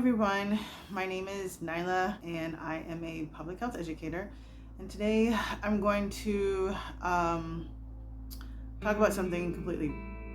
everyone, my name is Nyla and I am a public health educator, and today I'm going to talk about something completely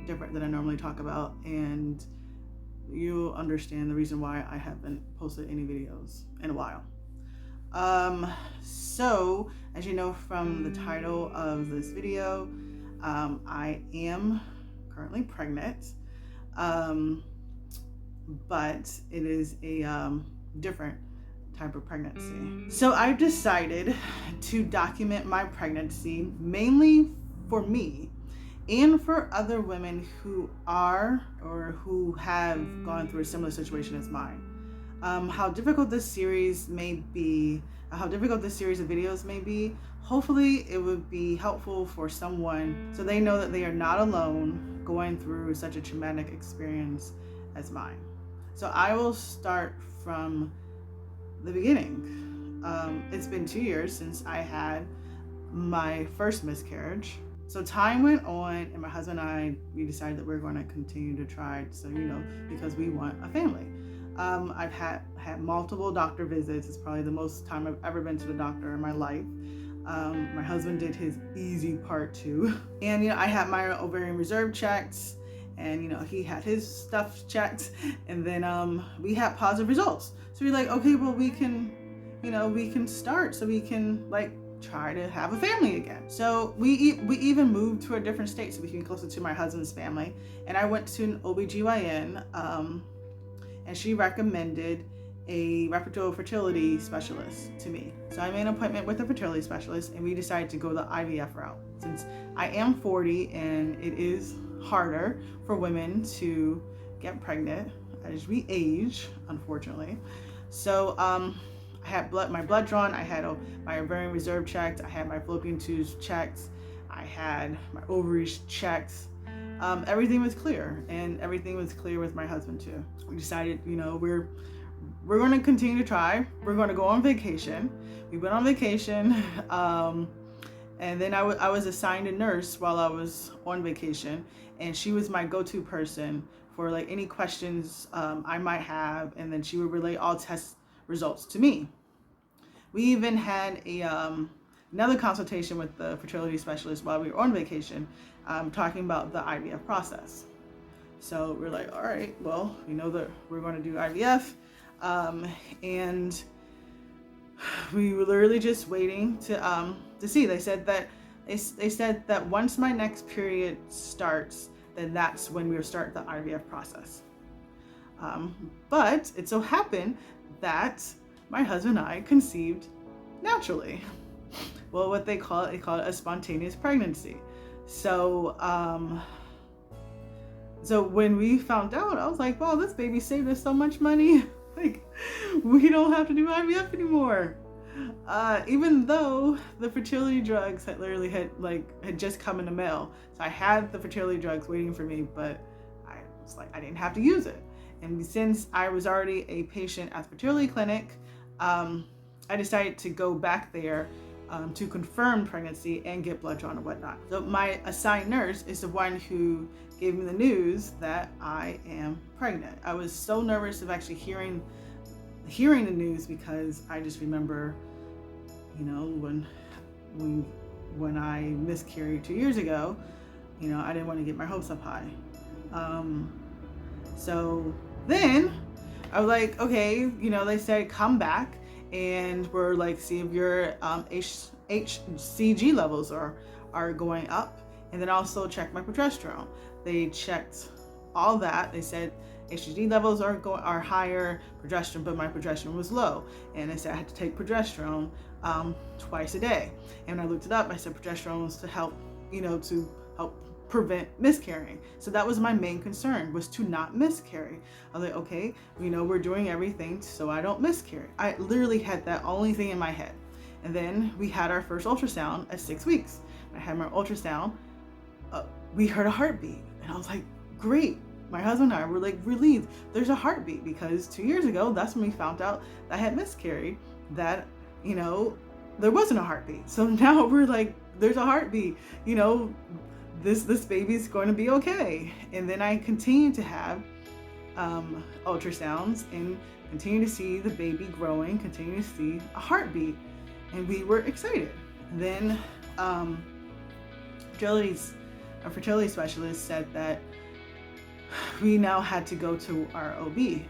different than I normally talk about, and you'll understand the reason why I haven't posted any videos in a while. So as you know from the title of this video, I am currently pregnant. But it is a different type of pregnancy. So I've decided to document my pregnancy mainly for me and for other women who are or who have gone through a similar situation as mine. How difficult this series of videos may be, hopefully it would be helpful for someone so they know that they are not alone going through such a traumatic experience as mine. So I will start from the beginning. It's been 2 years since I had my first miscarriage. So time went on, and my husband and I, we decided that we were going to continue to try, because we want a family. I've had multiple doctor visits. It's probably the most time I've ever been to the doctor in my life. My husband did his easy part too. And I had my ovarian reserve checked, and he had his stuff checked, and then we had positive results. So we're like, okay, well, we can start, so we can try to have a family again. So we even moved to a different state so we can be closer to my husband's family. And I went to an OBGYN, and she recommended a reproductive fertility specialist to me. So I made an appointment with a fertility specialist, and we decided to go the IVF route. Since I am 40 and it is harder for women to get pregnant as we age, unfortunately. So I had my blood drawn, I had my ovarian reserve checked, I had my fallopian tubes checked, I had my ovaries checked. Everything was clear, and everything was clear with my husband too. We decided, we're going to continue to try. We're going to go on vacation. We went on vacation, and then I was assigned a nurse while I was on vacation, and she was my go-to person for any questions I might have, and then she would relay all test results to me. We even had another consultation with the fertility specialist while we were on vacation, talking about the IVF process. So we're like, all right, well, we know that we're going to do IVF, and we were literally just waiting to see. They said that once my next period starts, then that's when we'll start the IVF process. But it so happened that my husband and I conceived naturally. Well, what they call it a spontaneous pregnancy. So when we found out, I was like, wow, this baby saved us so much money. We don't have to do IVF anymore. Even though the fertility drugs had just come in the mail. So I had the fertility drugs waiting for me, but I didn't have to use it. And since I was already a patient at the fertility clinic, I decided to go back there to confirm pregnancy and get blood drawn and whatnot. So my assigned nurse is the one who gave me the news that I am pregnant. I was so nervous of actually hearing the news, because I just remember, when I miscarried 2 years ago, I didn't want to get my hopes up high. So then I was like, okay, they said come back and we're see if your HCG levels are going up, and then also check my progesterone. They checked all that. They said HCG levels are higher, progesterone, but my progesterone was low, and they said I had to take progesterone twice a day. And when I looked it up, I said progesterone was to help prevent miscarrying. So that was my main concern, was to not miscarry. I was like, okay, we're doing everything so I don't miscarry. I literally had that only thing in my head. And then we had our first ultrasound at 6 weeks. I had my ultrasound. We heard a heartbeat, and I was like, great. My husband and I were relieved. There's a heartbeat, because 2 years ago, that's when we found out that I had miscarried, that, there wasn't a heartbeat. So now we're like, there's a heartbeat, this baby's going to be okay. And then I continued to have ultrasounds and continue to see the baby growing, continue to see a heartbeat, and we were excited. And then a fertility specialist said that we now had to go to our OB.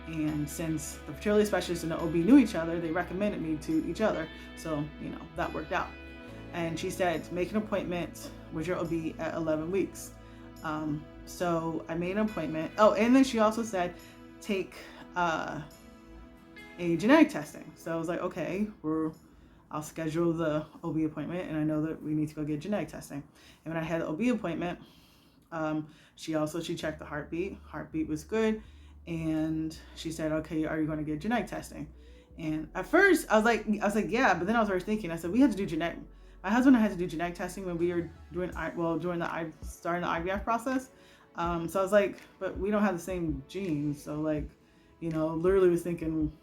And since the fertility specialist and the OB knew each other, they recommended me to each other. So, that worked out. And she said, make an appointment with your OB at 11 weeks. So I made an appointment. Oh, and then she also said, take a genetic testing. So I was like, okay, I'll schedule the OB appointment, and I know that we need to go get genetic testing. And when I had the OB appointment, she checked the heartbeat. Heartbeat was good. And she said, okay, are you going to get genetic testing? And at first I was like, yeah, but then I was already thinking, I said, we had to do genetic. My husband and I had to do genetic testing when we were starting the IVF process. So I was like, but we don't have the same genes. So literally was thinking,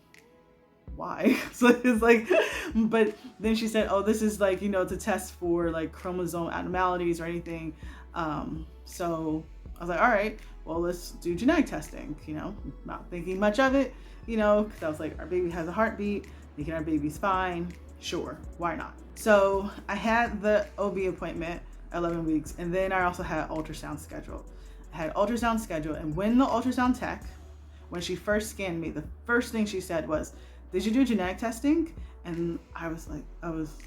why? So it's like, but then she said, oh, this is to test for chromosome abnormalities or anything. So I was like, all right, well, let's do genetic testing, not thinking much of it, because I was like, our baby has a heartbeat, thinking our baby's fine. Sure, why not? So I had the OB appointment at 11 weeks, and then I also had ultrasound scheduled. And when the ultrasound tech, when she first scanned me, the first thing she said was, did you do genetic testing? And I was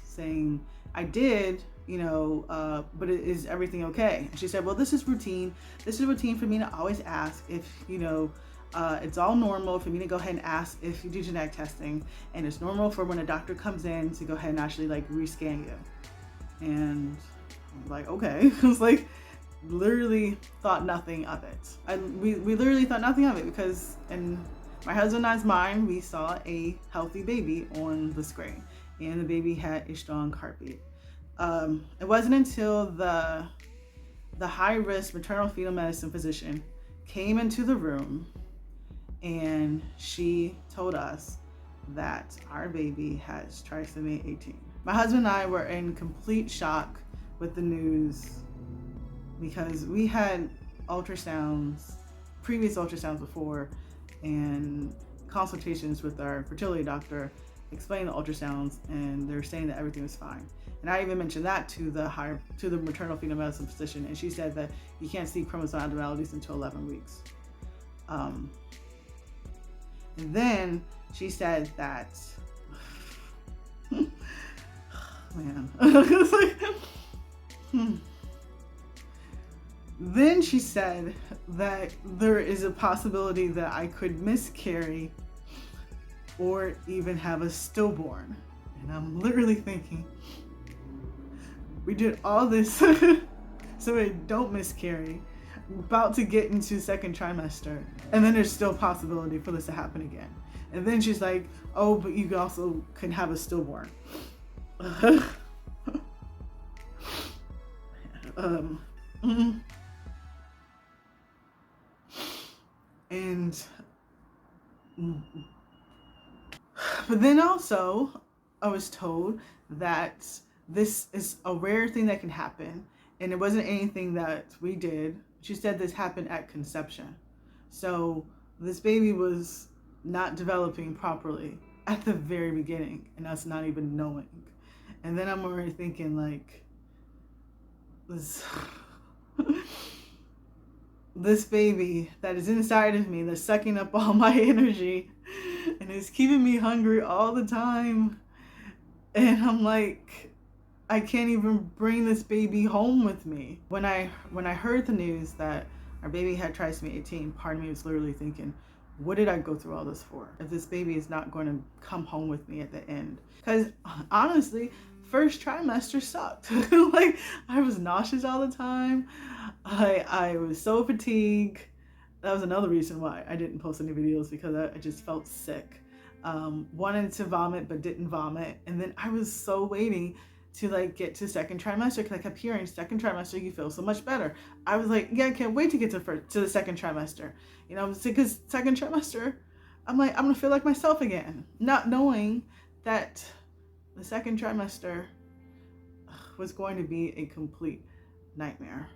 saying, I did, but is everything okay? And she said, well, this is routine. This is routine for me to always ask if, it's all normal for me to go ahead and ask if you do genetic testing. And it's normal for when a doctor comes in to go ahead and actually rescan you. And I'm like, okay. I was literally thought nothing of it. We literally thought nothing of it because in my husband and I's mind, we saw a healthy baby on the screen, and the baby had a strong heartbeat. It wasn't until the high-risk maternal fetal medicine physician came into the room and she told us that our baby has trisomy 18. My husband and I were in complete shock with the news because we had previous ultrasounds before, and consultations with our fertility doctor explaining the ultrasounds, and they're saying that everything was fine. And I even mentioned that to the maternal fetal medicine physician, and she said that you can't see chromosome abnormalities until 11 weeks. And then she said that, man, Then she said that there is a possibility that I could miscarry or even have a stillborn. And I'm literally thinking, we did all this so I don't miscarry, about to get into second trimester, and then there's still a possibility for this to happen again. And then she's like, oh, but you also can have a stillborn. But then also I was told that this is a rare thing that can happen, and it wasn't anything that we did. She said this happened at conception. So this baby was not developing properly at the very beginning, and us not even knowing. And then I'm already thinking this baby that is inside of me, that's sucking up all my energy and is keeping me hungry all the time. And I'm like, I can't even bring this baby home with me. When I heard the news that our baby had trisomy 18, part of me was literally thinking, what did I go through all this for if this baby is not going to come home with me at the end? Because honestly, first trimester sucked. I was nauseous all the time. I was so fatigued. That was another reason why I didn't post any videos, because I just felt sick. Wanted to vomit but didn't vomit. And then I was so waiting to get to second trimester, because I kept hearing second trimester you feel so much better. I was like, yeah, I can't wait to get to the second trimester. Because second trimester, I'm like, I'm gonna feel like myself again, not knowing that the second trimester was going to be a complete nightmare.